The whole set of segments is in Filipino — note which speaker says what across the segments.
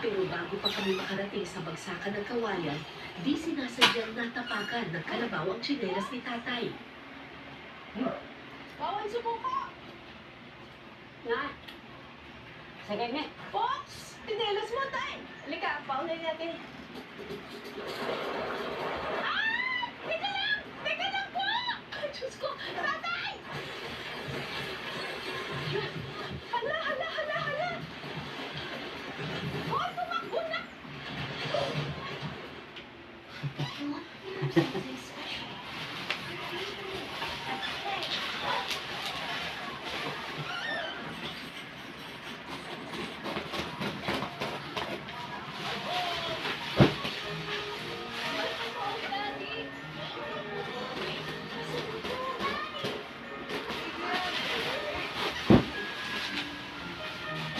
Speaker 1: Pero bago pa kami makarating sa bagsakan ng kawayan, di sinasadyang natapakan ng kalabaw ang tsinelas ni tatay.
Speaker 2: Bawal sumuko!
Speaker 3: Na. Sige, ne.
Speaker 2: Pops! Tinelas mo, tay! Halika, paunay natin. Ah! Teka lang! Teka lang po! Diyos ko! Tatay! Hala, hala, hala, hala! Oh, tumakbo na!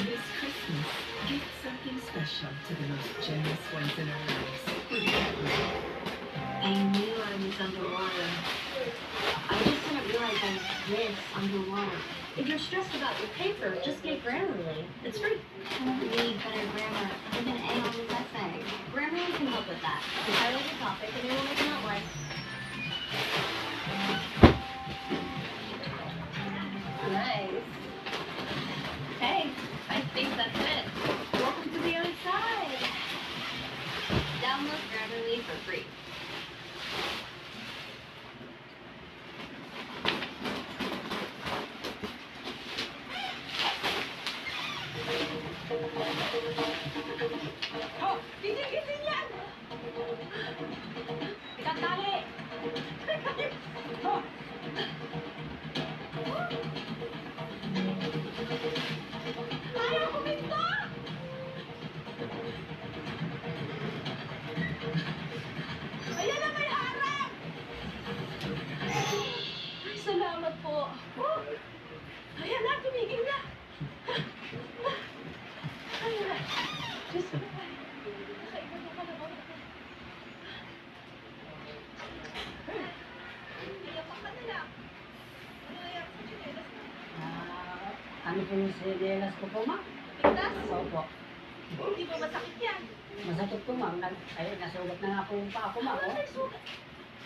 Speaker 1: This Christmas, give something special to the most generous ones in our lives.
Speaker 3: I knew I was underwater. I just didn't realize I was this underwater. If you're stressed about your paper, just get Grammarly. It's free. I don't need better grammar. I have an A on this essay. Grammarly can help with that. You highlight the topic and it will make an outline. Nice. Hey, I think that's it. Welcome to the other side. Download Grammarly for free.
Speaker 2: Oh, gising yan! Tatali! Oh! Ayaw kuminto! Ayan na, may harap! Ay, salamat po. Oh! Ayan na, tumigil na! Ayan na. Diyos ko. Nakaiba na pala ba? Iyapak ka na lang. Ano nangyari sa tsinelas mo?
Speaker 3: Ano po yung sinelas ko po, ma?
Speaker 2: Tigtas?
Speaker 3: Opo.
Speaker 2: Hindi ba masakit yan?
Speaker 3: Masakit po, ma'am. Ay, nasugat na nga po yung paa ko, ma.
Speaker 2: Ano may sugat?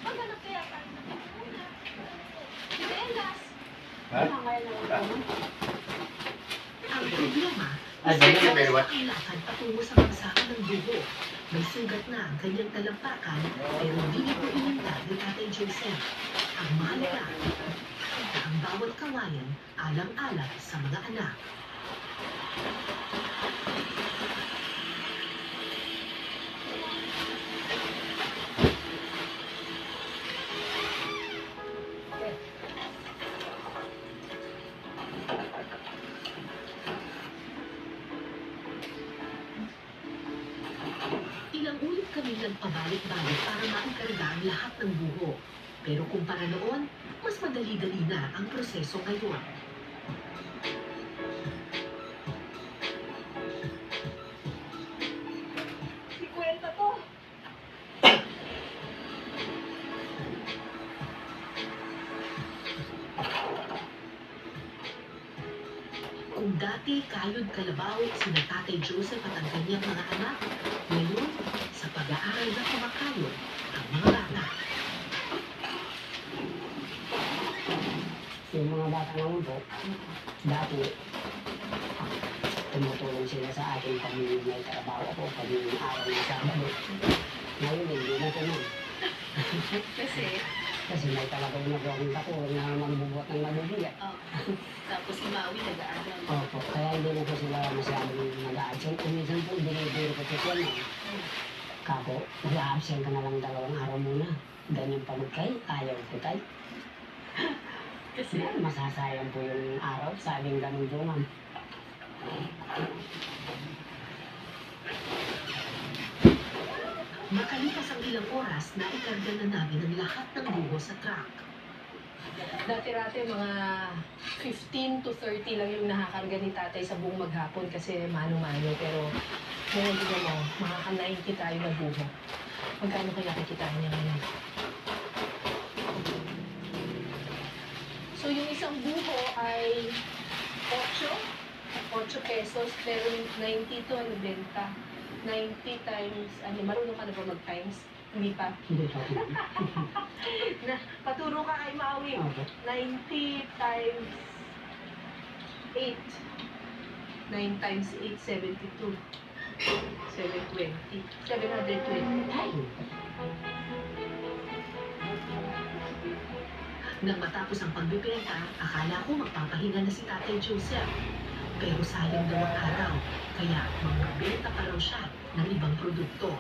Speaker 2: Maghanap kaya tayo ng muna. Tsinelas!
Speaker 3: Ano ngayon na lang po, ma'am?
Speaker 1: Ang problema,
Speaker 4: Ay, ganun na, pero what?
Speaker 1: kailangan patungo sa bagsakan ng buho. May sugat na ang kanyang talampakan, pero hindi ito inintay ni Tatay Joseph. Ang mahalaga, ang bawat kawayan alang-alang sa mga anak. Ilang ulit kami nagpabalik-balik para maikarga ang lahat ng buho. Pero kumpara noon, mas madali-dali na ang proseso ngayon.
Speaker 2: Si Kwenta to.
Speaker 1: Kung dati kayod kalabaw sina Tatay Joseph at ang kanyang mga anak, ngayon sa pag-aaral na kumakayod ang mga bata.
Speaker 3: Yung mga bata naman po, dati, tumutulong sila sa akin pag may trabaho ako, pag may araw na Sabado. Ngayon, hindi na po, ma'am. Kasi may talagang nagawin ako na magbubuhat ng mabubuhat.
Speaker 2: Tapos si Maui nag-aaral.
Speaker 3: Opo, kaya hindi na po sila masyadong mag-a-absent. Kung minsan po, dinidiri ko po siya na. Kako, mag-a-absent ka na lang 2 araw muna. Ganyan pa magkay, ayaw ko tayo.
Speaker 2: Kasi
Speaker 3: Masasayang po yung araw, sabing ganun po, ma'am.
Speaker 1: Makalipas ang ilang oras, naikarga na namin ang lahat ng buho sa truck.
Speaker 2: dati-rati mga 15 to 30 lang yung nakakarga ni tatay sa buong maghapon kasi mano-mano. Pero ngayon din mo, makaka-90 tayo na buho. Magkano kaya kikitain niya ngayon? So yung isang buho ay 8 pesos, pero 90 to ang benta. 90 times, ano, marunong ka na ba mag-times? Hindi pa.
Speaker 4: Hindi pa.
Speaker 2: Na, paturo ka kay Maui.
Speaker 4: Opo.
Speaker 2: 90 times 8. 9 times 8, 72. 720. 720. Ay!
Speaker 1: Nang matapos ang pagbibenta, akala ko magpapahinga na si Tatay Joseph. Pero sayang daw ang araw, kaya magbibenta pa raw siya ng ibang produkto.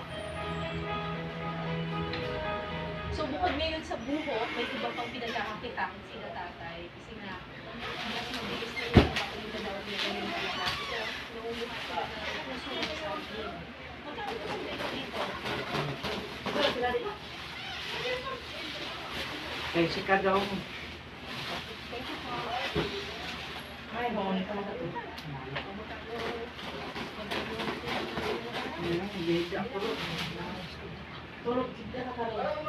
Speaker 2: So bukod ngayon sa buho, may iba pang pinagkakakitaan sila tatay. Kasi nga, mas mabilis na yung makakulita daw nila yung talaga. So, nangunguha sila ng puso ng saging. Magkano ba sila dito? Wala sila rin.
Speaker 4: Kaya si Kadong.
Speaker 2: Thank you po. Ay, bawang ito mga ito.
Speaker 4: Hindi ako.
Speaker 2: Tulog kita na karoon.